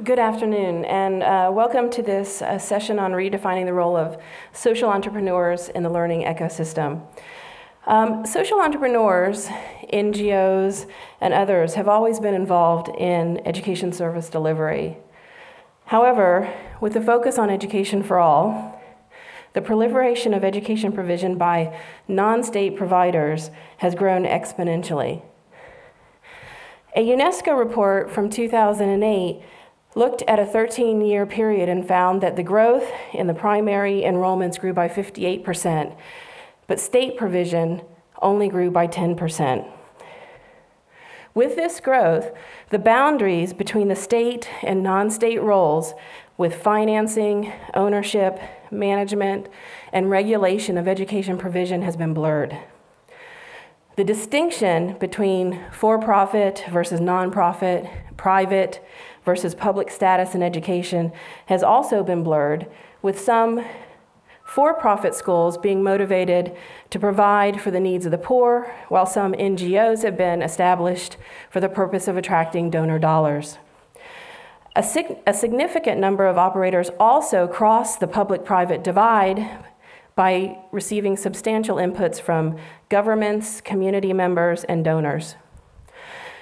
Good afternoon, and welcome to this session on redefining the role of social entrepreneurs in the learning ecosystem. Social entrepreneurs, NGOs, and others have always been involved in education service delivery. However, with the focus on education for all, the proliferation of education provision by non-state providers has grown exponentially. A UNESCO report from 2008 looked at a 13-year period and found that the growth in the primary enrollments grew by 58%, but state provision only grew by 10%. With this growth, the boundaries between the state and non-state roles with financing, ownership, management, and regulation of education provision has been blurred. The distinction between for-profit versus nonprofit, private versus public status in education has also been blurred, with some for-profit schools being motivated to provide for the needs of the poor, while some NGOs have been established for the purpose of attracting donor dollars. A significant number of operators also cross the public-private divide by receiving substantial inputs from governments, community members, and donors.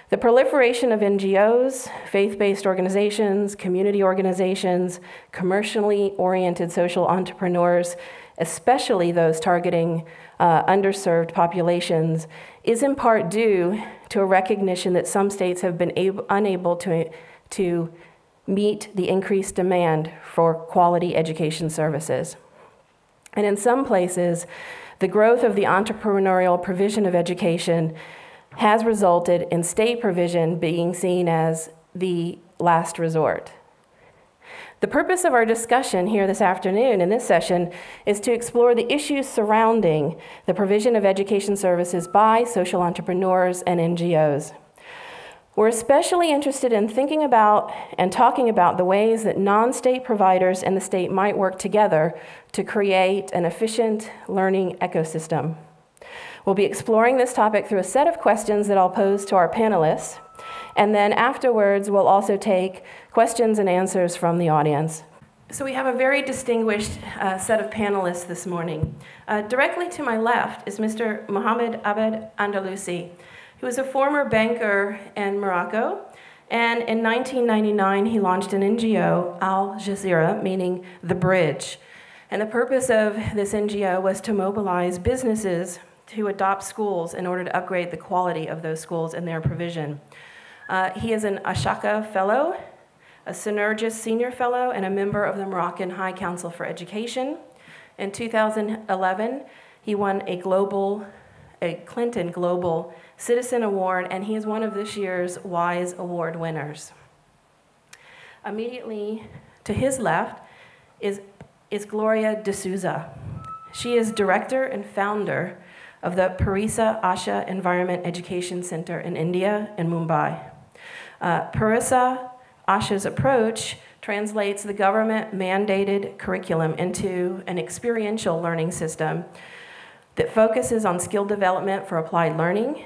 The proliferation of NGOs, faith-based organizations, community organizations, commercially oriented social entrepreneurs, especially those targeting underserved populations, is in part due to a recognition that some states have been unable to meet the increased demand for quality education services. And in some places, the growth of the entrepreneurial provision of education has resulted in state provision being seen as the last resort. The purpose of our discussion here this afternoon in this session is to explore the issues surrounding the provision of education services by social entrepreneurs and NGOs. We're especially interested in thinking about and talking about the ways that non-state providers and the state might work together to create an efficient learning ecosystem. We'll be exploring this topic through a set of questions that I'll pose to our panelists, and then afterwards we'll also take questions and answers from the audience. So we have a very distinguished set of panelists this morning. Directly to my left is Mr. Mohamed Abed Andalusi, who is a former banker in Morocco, and in 1999 he launched an NGO, Al Jazeera, meaning the bridge. And the purpose of this NGO was to mobilize businesses to adopt schools in order to upgrade the quality of those schools and their provision. He is an Ashaka Fellow, a Synergis Senior Fellow, and a member of the Moroccan High Council for Education. In 2011, he won a Clinton Global Citizen Award, and he is one of this year's WISE Award winners. Immediately to his left is Gloria D'Souza. She is director and founder of the Parisa Asha Environment Education Center in India, in Mumbai. Parisa Asha's approach translates the government-mandated curriculum into an experiential learning system that focuses on skill development for applied learning,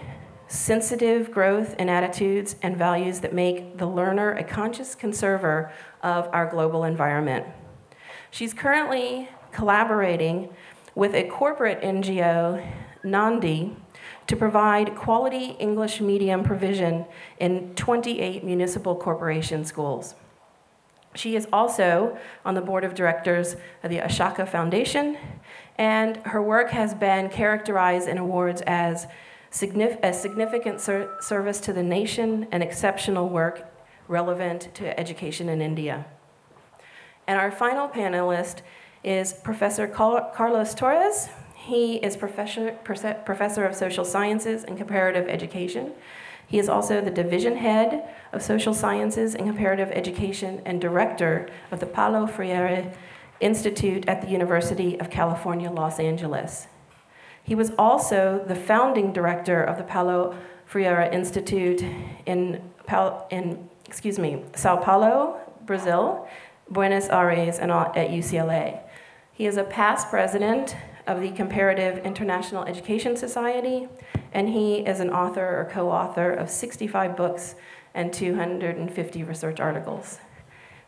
sensitive growth in attitudes and values that make the learner a conscious conserver of our global environment. She's currently collaborating with a corporate NGO, Nandi, to provide quality English medium provision in 28 municipal corporation schools. She is also on the board of directors of the Ashaka Foundation, and her work has been characterized in awards as a significant service to the nation and exceptional work relevant to education in India. And our final panelist is Professor Carlos Torres. He is professor of social sciences and comparative education. He is also the division head of social sciences and comparative education and director of the Paulo Freire Institute at the University of California, Los Angeles. He was also the founding director of the Paulo Freire Institute in Sao Paulo, Brazil, Buenos Aires, and at UCLA. He is a past president of the Comparative International Education Society, and he is an author or co-author of 65 books and 250 research articles.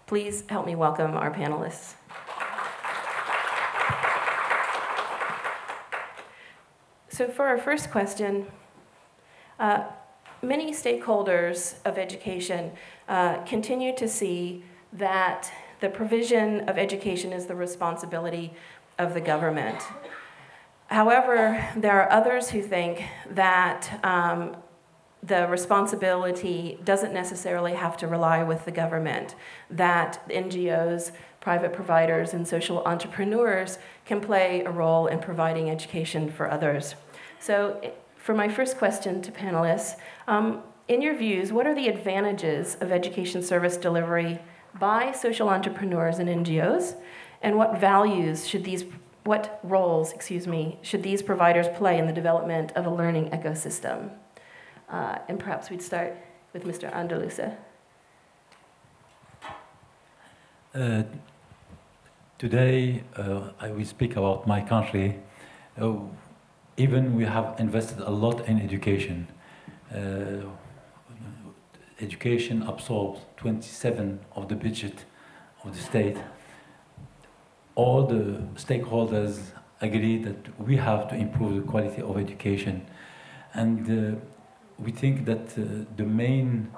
Please help me welcome our panelists. So for our first question, many stakeholders of education continue to see that the provision of education is the responsibility of the government. However, there are others who think that the responsibility doesn't necessarily have to rely with the government, that NGOs, private providers, and social entrepreneurs can play a role in providing education for others. So for my first question to panelists, in your views, what are the advantages of education service delivery by social entrepreneurs and NGOs, and what roles should these providers play in the development of a learning ecosystem? And perhaps we'd start with Mr. Andalusa. Today, I will speak about my country. Even we have invested a lot in education. Education absorbs 27% of the budget of the state. All the stakeholders agree that we have to improve the quality of education. And we think that the main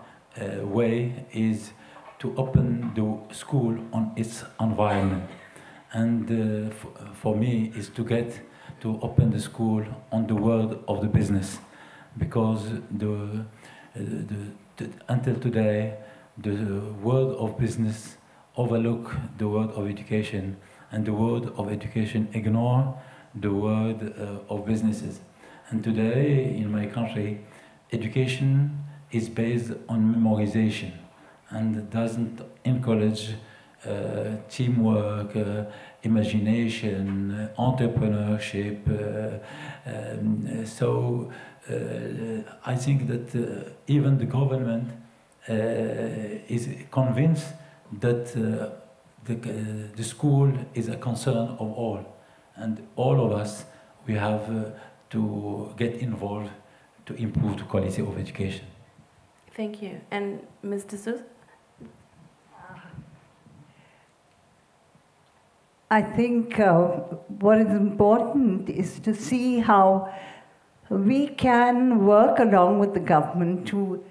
way is to open the school on its environment. And for me, is to open the school on the world of the business, because until today, the world of business overlook the world of education, and the world of education ignore the world of businesses. And today, in my country, education is based on memorization and doesn't encourage teamwork, imagination, entrepreneurship. So I think that even the government is convinced that the school is a concern of all. And all of us, we have to get involved to improve the quality of education. Thank you. And Ms. D'Souza? I think what is important is to see how we can work along with the government to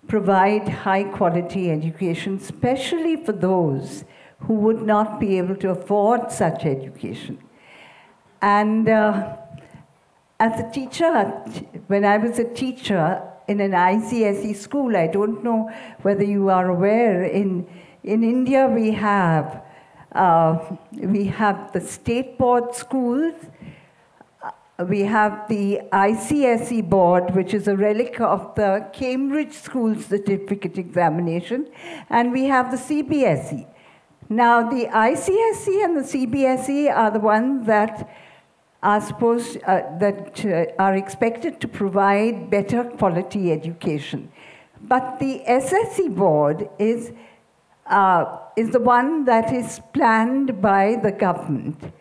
provide high-quality education, especially for those who would not be able to afford such education. And as a teacher, when I was a teacher in an ICSE school, I don't know whether you are aware, in India we have the state board schools, we have the ICSE board, which is a relic of the Cambridge School Certificate Examination, and we have the CBSE. Now, the ICSE and the CBSE are the ones that are are expected to provide better quality education. But the SSE board is the one that is planned by the government.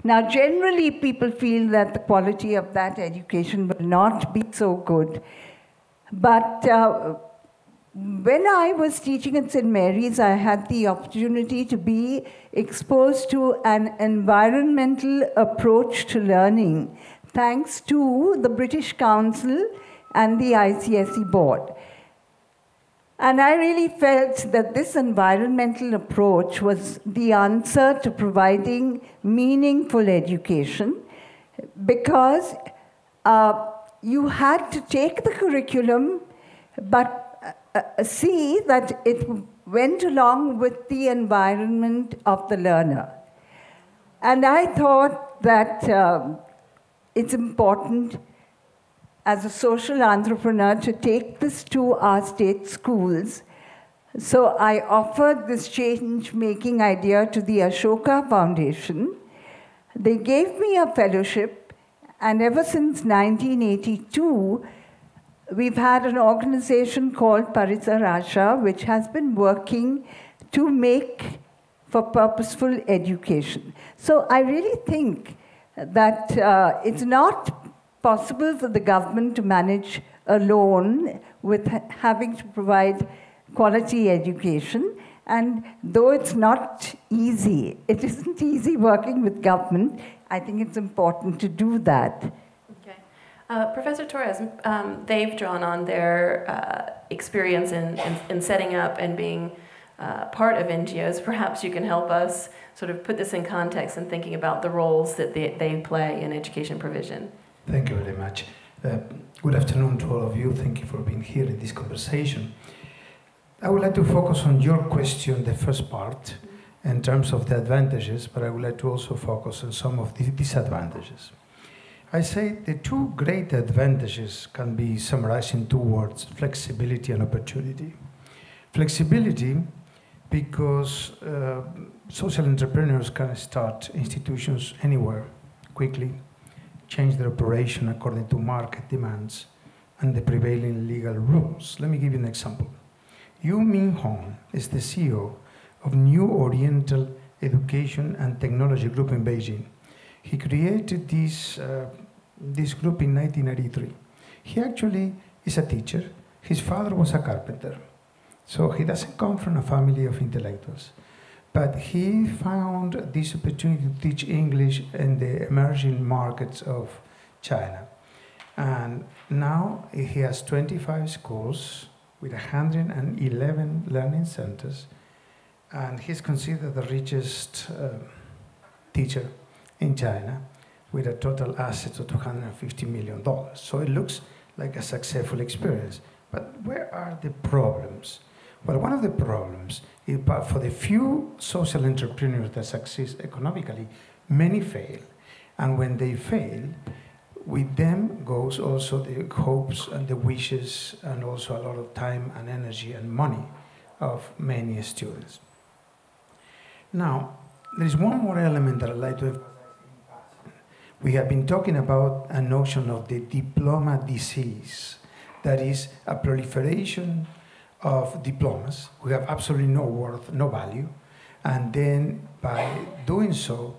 Now, generally, people feel that the quality of that education will not be so good. But when I was teaching at St. Mary's, I had the opportunity to be exposed to an environmental approach to learning, thanks to the British Council and the ICSE board. And I really felt that this environmental approach was the answer to providing meaningful education, because you had to take the curriculum, but see that it went along with the environment of the learner. And I thought that it's important as a social entrepreneur to take this to our state schools. So I offered this change-making idea to the Ashoka Foundation. They gave me a fellowship, and ever since 1982, we've had an organization called Parisarasha, which has been working to make for purposeful education. So I really think that it's not possible for the government to manage alone with having to provide quality education. And though it's not easy, it isn't easy working with government, I think it's important to do that. Okay. Professor Torres, they've drawn on their experience in setting up and being part of NGOs. Perhaps you can help us sort of put this in context and thinking about the roles that they play in education provision. Thank you very much. Good afternoon to all of you. Thank you for being here in this conversation. I would like to focus on your question, the first part, in terms of the advantages, but I would like to also focus on some of the disadvantages. I say the two great advantages can be summarized in two words: flexibility and opportunity. Flexibility, because social entrepreneurs can start institutions anywhere quickly, change their operation according to market demands and the prevailing legal rules. Let me give you an example. Yu Ming Hong is the CEO of New Oriental Education and Technology Group in Beijing. He created this group in 1993. He actually is a teacher. His father was a carpenter. So he doesn't come from a family of intellectuals. But he found this opportunity to teach English in the emerging markets of China. And now he has 25 schools with 111 learning centers. And he's considered the richest teacher in China with a total assets of $250 million. So it looks like a successful experience. But where are the problems? Well, one of the problems is for the few social entrepreneurs that succeed economically, many fail. And when they fail, with them goes also the hopes and the wishes and also a lot of time and energy and money of many students. Now, there is one more element that I'd like to emphasize. We have been talking about a notion of the diploma disease, that is a proliferation of diplomas who have absolutely no worth, no value, and then by doing so,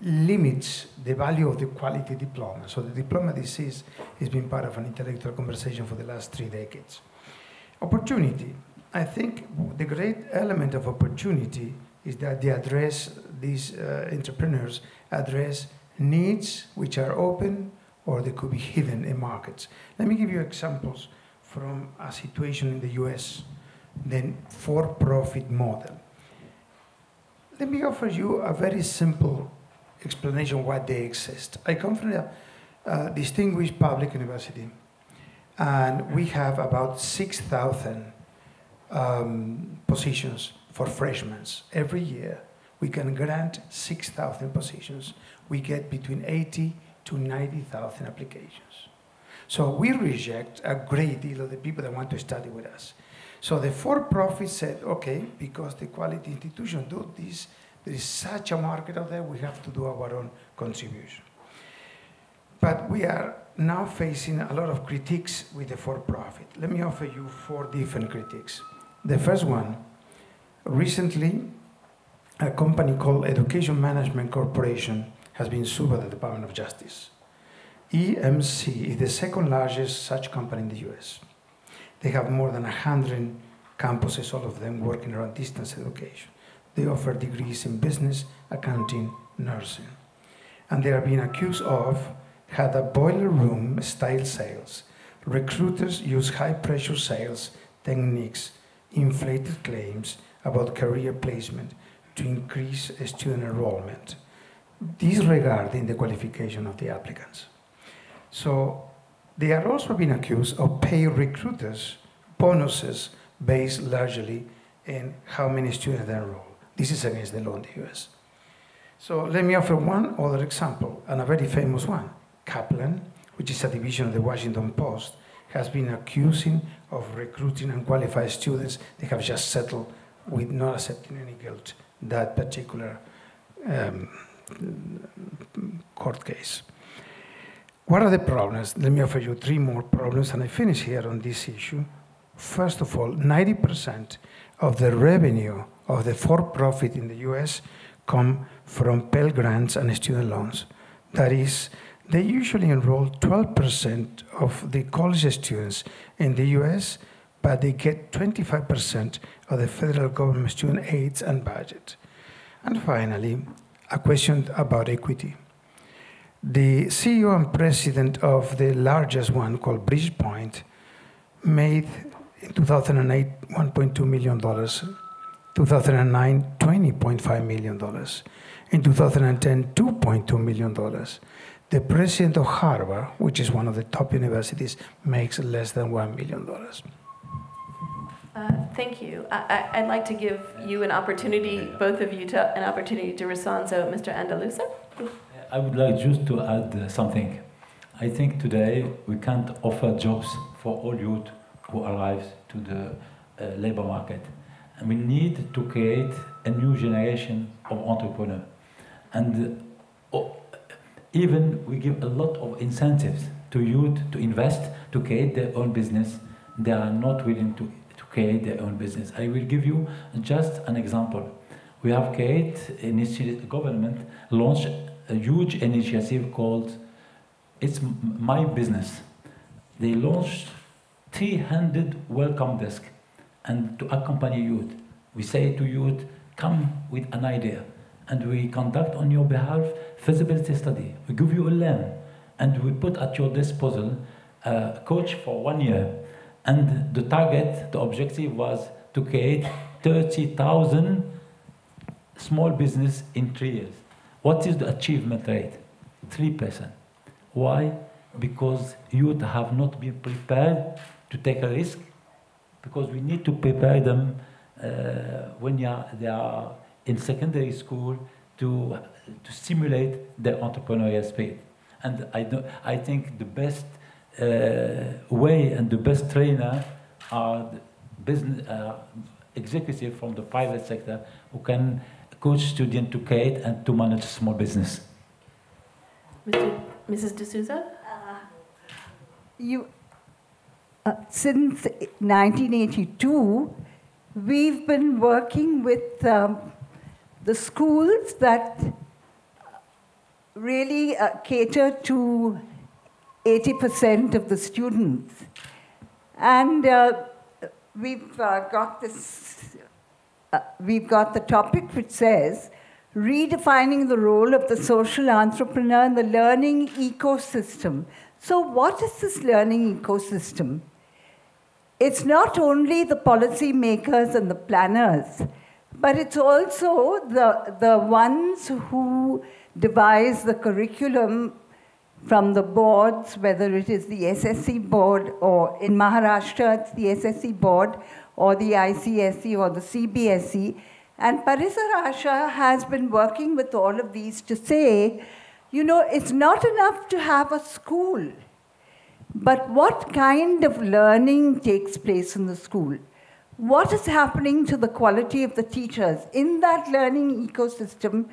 limits the value of the quality diploma. So the diploma disease has been part of an intellectual conversation for the last 3 decades. Opportunity. I think the great element of opportunity is that they address, these entrepreneurs address needs which are open or they could be hidden in markets. Let me give you examples from a situation in the US, the for-profit model. Let me offer you a very simple explanation why they exist. I come from a distinguished public university, and we have about 6,000 positions for freshmen. Every year, we can grant 6,000 positions. We get between 80 to 90,000 applications. So we reject a great deal of the people that want to study with us. So the for-profit said, okay, because the quality institution do this, there is such a market out there, we have to do our own contribution. But we are now facing a lot of critiques with the for-profit. Let me offer you 4 different critiques. The first one, recently, a company called Education Management Corporation has been sued by the Department of Justice. EMC is the second largest such company in the US. They have more than 100 campuses, all of them working around distance education. They offer degrees in business, accounting, nursing. And they are being accused of had a boiler room style sales. Recruiters use high pressure sales techniques, inflated claims about career placement to increase student enrollment, disregarding the qualification of the applicants. So they are also being accused of paying recruiters bonuses based largely in how many students they enroll. This is against the law in the US. So let me offer one other example, and a very famous one. Kaplan, which is a division of the Washington Post, has been accusing of recruiting unqualified students. They have just settled with not accepting any guilt that particular court case. What are the problems? Let me offer you 3 more problems, and I finish here on this issue. First of all, 90% of the revenue of the for-profit in the US come from Pell Grants and student loans. That is, they usually enroll 12% of the college students in the US but they get 25% of the federal government student aids and budget. And finally, a question about equity. The CEO and president of the largest one, called Bridgepoint, made in 2008 $1.2 million, 2009 $20.5 million, in 2010 $2.2 million. The president of Harvard, which is one of the top universities, makes less than $1 million. Thank you. I'd like to give you an opportunity, both of you, an opportunity to respond. So, Mr. Andalusa. I would like just to add something. I think today we can't offer jobs for all youth who arrive to the labor market. And we need to create a new generation of entrepreneurs. And even we give a lot of incentives to youth to invest, to create their own business. They are not willing to create their own business. I will give you just an example. We have created, government launched a huge initiative called It's My Business. They launched 300 welcome desks and to accompany youth. We say to youth, come with an idea, and we conduct on your behalf feasibility study. We give you a loan, and we put at your disposal a coach for 1 year. And the target, the objective was to create 30,000 small business in 3 years. What is the achievement rate? 3%. Why? Because youth have not been prepared to take a risk, because we need to prepare them when they are in secondary school to stimulate their entrepreneurial spirit. And I think the best way and the best trainer are the business executives from the private sector who can coach students to create and to manage small business. Mrs. D'Souza? Since 1982, we've been working with the schools that really cater to 80% of the students. And we've got the topic which says, redefining the role of the social entrepreneur in the learning ecosystem. So what is this learning ecosystem? It's not only the policy makers and the planners, but it's also the ones who devise the curriculum from the boards, whether it is the SSC board, or in Maharashtra it's the SSC board, or the ICSE, or the CBSE. And Parisar Asha has been working with all of these to say, you know, it's not enough to have a school, but what kind of learning takes place in the school? What is happening to the quality of the teachers? In that learning ecosystem,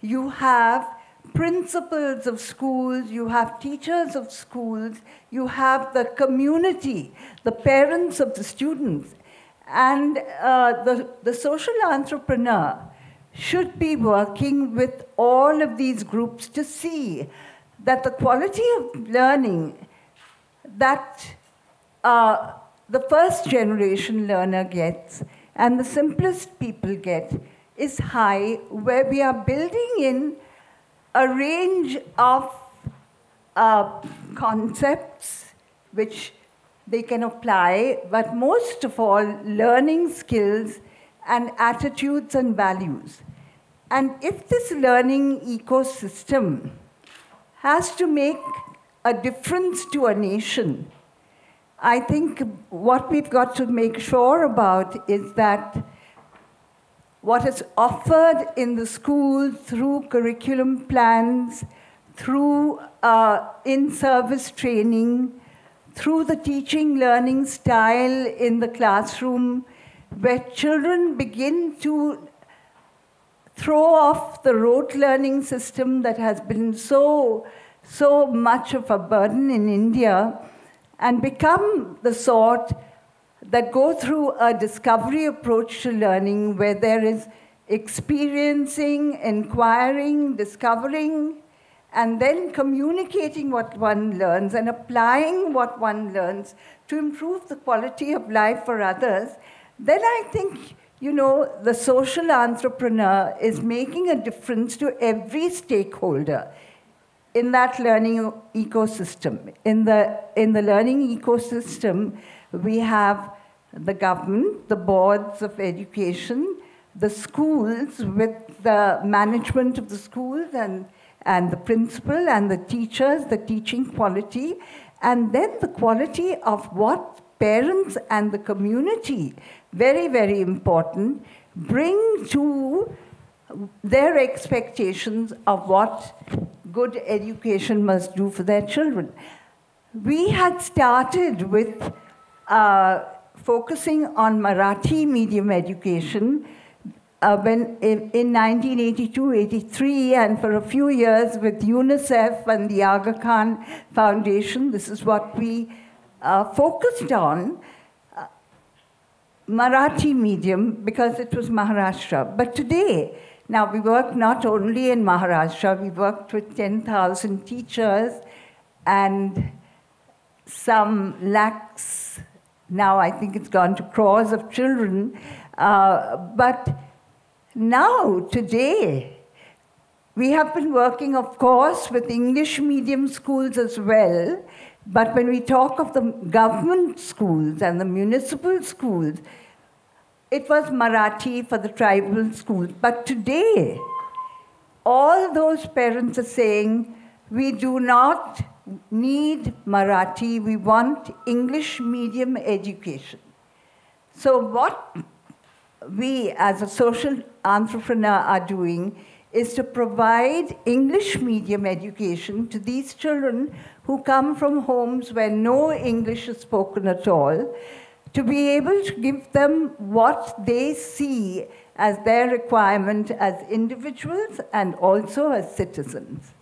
you have principals of schools, you have teachers of schools, you have the community, the parents of the students. And the social entrepreneur should be working with all of these groups to see that the quality of learning that the first generation learner gets and the simplest people get is high, where we are building in a range of concepts which they can apply, but most of all, learning skills and attitudes and values. And if this learning ecosystem has to make a difference to a nation, I think what we've got to make sure about is that what is offered in the school through curriculum plans, through in-service training, through the teaching learning style in the classroom, where children begin to throw off the rote learning system that has been so much of a burden in India, and become the sort that go through a discovery approach to learning, where there is experiencing, inquiring, discovering, and then communicating what one learns and applying what one learns to improve the quality of life for others, then I think, you know, the social entrepreneur is making a difference to every stakeholder in that learning ecosystem. In the learning ecosystem, we have the government, the boards of education, the schools with the management of the schools and the principal and the teachers, the teaching quality, and then the quality of what parents and the community, very, very important, bring to their expectations of what good education must do for their children. We had started with focusing on Marathi medium education when in 1982-83, and for a few years with UNICEF and the Aga Khan Foundation, this is what we focused on, Marathi medium, because it was Maharashtra. But today, now we work not only in Maharashtra, we worked with 10,000 teachers and some lakhs, now I think it's gone to crores of children, but now, today, we have been working, of course, with English medium schools as well, but when we talk of the government schools and the municipal schools, it was Marathi for the tribal schools. But today, all those parents are saying, we do not need Marathi, we want English medium education. So what we as a social entrepreneur are doing is to provide English medium education to these children who come from homes where no English is spoken at all, to be able to give them what they see as their requirement as individuals and also as citizens.